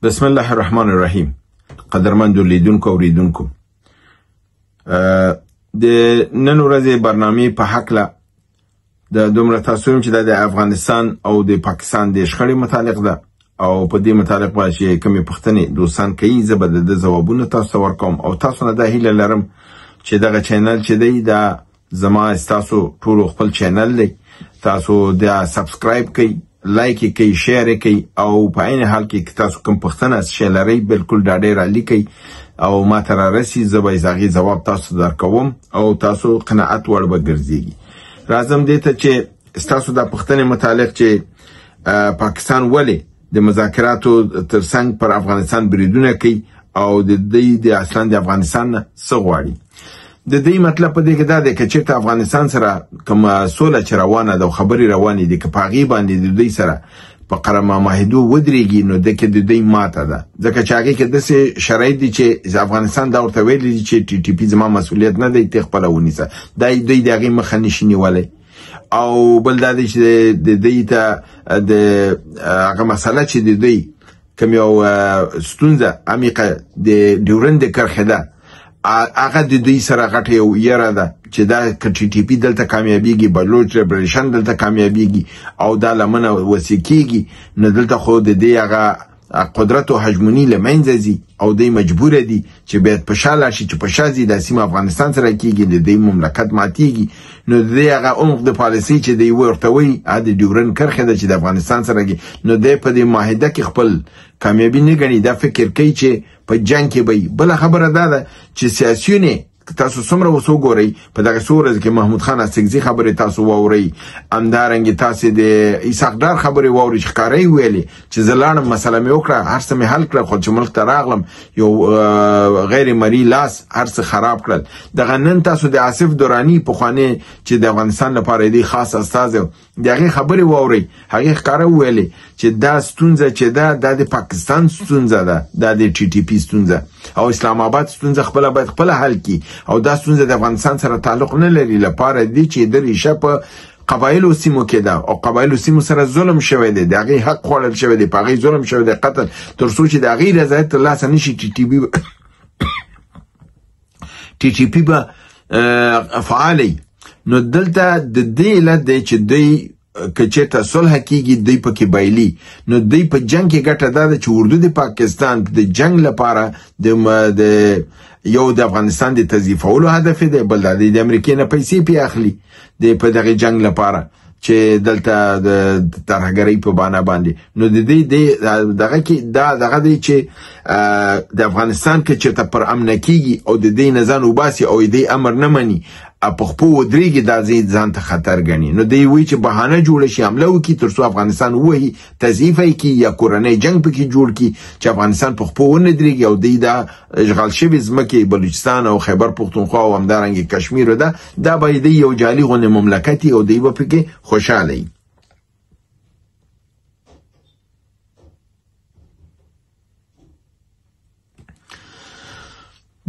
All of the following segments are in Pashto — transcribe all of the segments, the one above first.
بسم الله الرحمن الرحیم. قدرمندو لیدونکو اوریدونکو، د نن ورځې برنامه په حق له د دومره تاسو چې د افغانستان او د پاکستان د شخړې متعلق ده او په دې متعلق باندې کومې پوښتنې دوستان کوي، زه به د ځوابونو تاسو ورکوم او تاسو نه د هیله لرم چې دغه چینل چې دی دا زما تاسو ټول خپل چینل دی، تاسو د سبسکرایب کړئ، لایک کړئ، شیر کړئ او په عین حال کې تاسو کوم پوښتنه شلري بالکل دا ډېر لیکئ او ما ته راسي، زه به هغې جواب تاسو درکوم او تاسو قناعت وړ به ګرځېږي. راځم دې ته چې ستاسو د پوښتنې متعلق چې پاکستان ولې د مذاکراتو ترڅنګ پر افغانستان بریدونه کوي او د دې د اصلا د افغانستان نه څه غواړي. د دې مطلب په دې کې دا دی چې چېرته افغانستان سره کومه سوله چې روانه ده او خبرې روانې دي که په هغې باندې د دوی سره په قرمه معاهدو ودرېږي نو دکې د دوی ماته ده، ځکه چې هغې کې داسې شرایط دي چې افغانستان دا ورته ویلي دي چې ټي ټي پي زما مسؤلیت نه دی، ته خپله ونیسه، دا دوی د هغې مخه نشي نیولی. او بل دا دی چې د دوی ته د هغه مسله چې د دوی کوم یو ستونزه عمیقه د ډیورند کرښې ده هغه د دوی سره غټه یو یره ده چې دا که ټي ټي پي دلته کامیابیږي، بلوچ ریبریشن دلته کامیابیږي او دا لمنه وسې کیږي نو دلته خو د دې هغه قدرت او هجموني له منځه ځي او دوی مجبوره دي چې باید په شا لاړ شي، چې په شا ځي د سیمه افغانستان سره کیږي، د دوی مملکت ماتیږي نو د دې هغه عمق د پالیسۍ چې دوی ورته وایي د ډیورند کرښې ده چې د افغانستان سره کې نو دی په دې معاهده کې خپل کامیابي نه ګڼي، دا فکر کوي چې په جنګ کې به بله خبره دا ده چې سیاسیون تاسو څومره اوس وګورئ په دغه څو ورځو کې محمود خان استکزي خبرې تاسو واورئ، همدارنګې تاسې د اسحاق ډار خبرې واورئ چې ښکاره یې ویلې چې زه لاړم مسله مې وکړه، هر څه مې حل کړه، خو چې ملک ته راغلم یو غیر مرئي لاس هر څه خراب کړل. دغه نن تاسو د آصف دراني پخوانی چې د افغانستان لپاره دی خاص استازی د هغې خبرې واورئ، هغې ښکاره وویلې چې دا ستونزه چې ده دا د پاکستان ستونزه ده، دا د ټي ټي پي ستونزه او اسلام آباد ستونزه خپله باید خپله حل کړي او دا ستونزه د افغانستان سره تعلق نه لري، لپاره دی چې د ریشه په قبایلو سیمو کې ده او قبایلو سیمو سره ظلم شوی دی، د هغې حق خوړل شوی دی، په هغې ظلم شوی دی، قتل، تر څو چې د هغې رضایت ترلاسه نه شي ټي ټي پي به فعالی. نو دلته د دې علت دی چې دوی که چېرته صلح کېږي دوی پکې بایلي، نو دوی په جنګ کې ګټه دا ده چې اردو د پاکستان د جنګ لپاره د یو د افغانستان د تضعیفولو هدف دی، بل دا د امریکې نه پیسې پې اخلي په دغه جنګ لپاره چې دلته د ترهګرۍ په بانه باندې. نو د دې دغه کې دا دغه دی چې د افغانستان کې چېرته پر امنه کېږي او د دې نه ځان وباسي او د امر نه مني په خپو ودرېږي دا ځان ته خطر ګڼي، نو دوی وایي چې بهانه جوړه شي حمله وکړي تر څو افغانستان ووهي، تضعیفه یې کړي یا کورنی جنګ پکې جوړ کړي چې افغانستان په خپو ونه درېږي او دوی دا اشغال شوې ځمکې بلوچستان او خیبر پښتونخوا او همدارنګې کشمیر ده دا به دوی یو جعلي غوندې مملکت او دوی به پکې خوشحاله وي.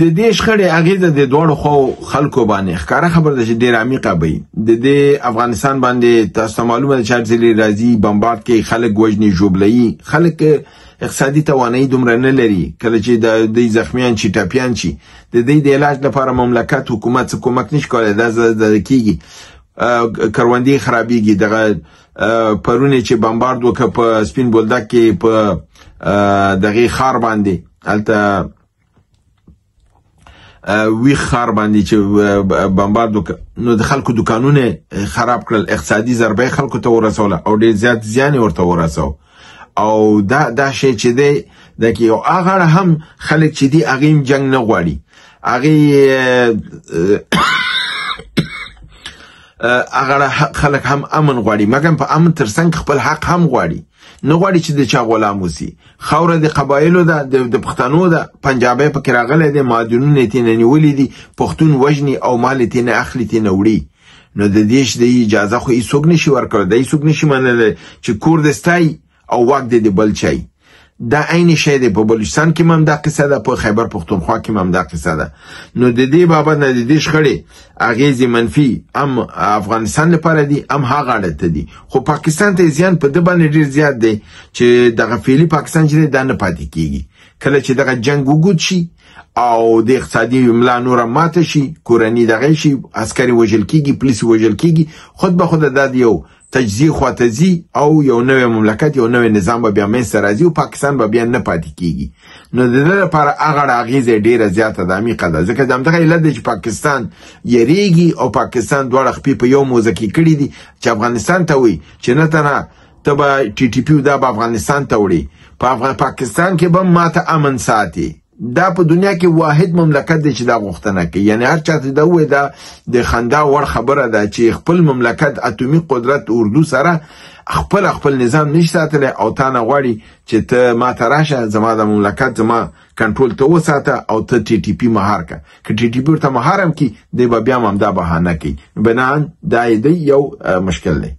د دې شخړې اغیزه د دواړو خواو خلکو باندې ښکاره خبره ده چې ډېره عمیقه به وي. د دې افغانستان باندې تاسو ته معلومه ده چې هر ځلې راځي بمبارد کوي، خلک وژني، ژوبلوي، خلک اقتصادي توانایي دومره نه لري، کله چې د دوی زخمیان شي ټپیان شي د دوی د علاج لپاره مملکت حکومت څه کومک نشي کولی، دا کېږي کروندې خرابېږي. دغه پرونې چې بمبارد وکړه په سپین بولدک کې په دغې ښار باندې هلته ویښ ښار باندې چې بمبارد وکړه نو د خلکو دوکانونه خراب کړل، اقتصادي ضربه خلکو ته ورسوله او ډېر زیات زیان یې ورته ورسو او دا شی چې دی دا کې یو هغه هم خلک چې دي هغې هم جنګ نه غواړي، هغې خلک هم امن غواړي، مګر په امن ترڅنګ خپل حق هم غواړي، نه غواړي چې د چا غلام اوسي. خاوره د قبایلو ده، د پښتنو ده، پنجابی پکې راغلی دی، معدنونه یې ترېنه نیولي دي، پښتون وژني او مال یې ترېنه اخلي ترېنه وړي. نو د دې د اجازه خو هېڅوک نشي ورکولی، دا هېڅوک نشي منلی چې کور د ستای او واک د بل چای. دا عین شی دی په بلوچستان کې هم دا قصه ده، په خیبر پښتونخوا کې هم دا قصه ده. نو د دې بابت نه د دې شخړې اغیزې منفي هم افغانستان لپاره دي هم هغه اړه ته دي، خو پاکستان ته زیان په ده باندې ډېر زیات دی چې دغه فعلي پاکستان چې دی دا نه پاتې کیږي. کله چې دغه جنګ وګود شي او د اقتصادي ملا نوره ماته شي، کورنۍ دغه شي، عسکري وژل کیږي، پولیس وژل کیږي، خود به خود دا یو تجزیه خواته ځي او یو نوی مملکت، یو نوی نظام به بیا منځته راځي او پاکستان به بیا نه پاتې کیږي. نو د ده لپاره هغه اغیزه ډیره زیاته ده، عمیقه ده، ځکه د همدغه علت دی چې پاکستان یریږي او پاکستان دواړه خپې په یو موزه کې کړي دي چې افغانستان ته وایي چې نه تنها ته به ټي ټي پي دا به افغانستان ته وړي، په پاکستان کې به ماته امن ساتي. دا په دنیا کې واحد مملکت دی چې دا غوښتنه کوي. یعنی هر چا ته دا وایي دا د خندا وړ خبره ده چې خپل مملکت اتومي قدرت اردو سره خپل نظام نشي ساتلی او تا نه غواړي چې ته ما ته راشه، زما د مملکت زما کنټرول ته وساته او ته ټي ټي پي مهار که. که ټي ټي پي ورته مهار هم کړي دی به بیا هم دا بهانه کوي. بنان دا یو مشکل دی.